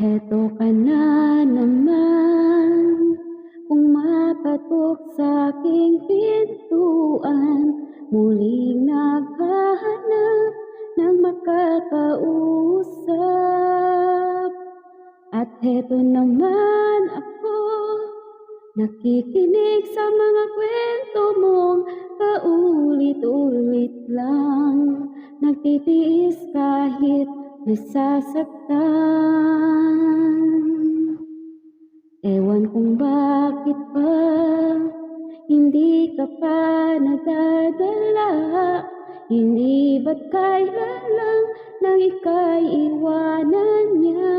Heto ka na naman, pumapatok sa'king pintuan, muling naghahanap ng makakausap. At heto naman ako, nakikinig sa mga kwento mong paulit-ulit lang, nagtitiis kahit nasasaktan. Ewan kung bakit ba hindi ka pa nadadala, hindi ba't kailan lang nang ika'y iwanan niya.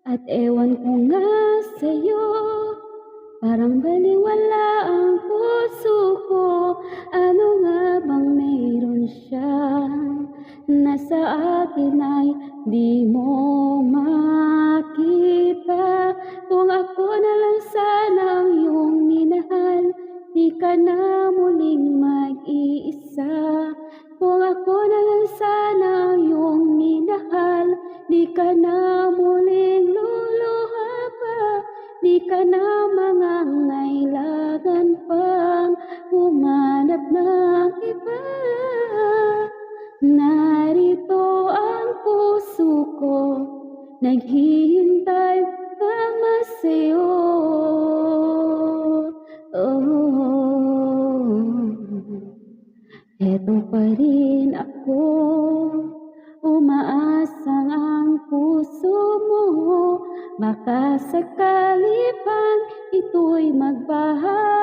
At ewan ko nga sa'yo, parang baliwala ang puso ko. Ano nga bang meron siya na sa akin ay di mo makita? Kung ako na lang sana ang iyong minahal, di ka na muling mag-iisa. Kung ako na lang sana ang iyong minahal, di ka na muling luluha pa, di ka na mangangailangan pang humanap ng iba. Narito ang puso ko, naghihintay tama sa'yo. Eto pa rin ako, umaasang ang puso mo, baka sakali pang ito'y magbahago.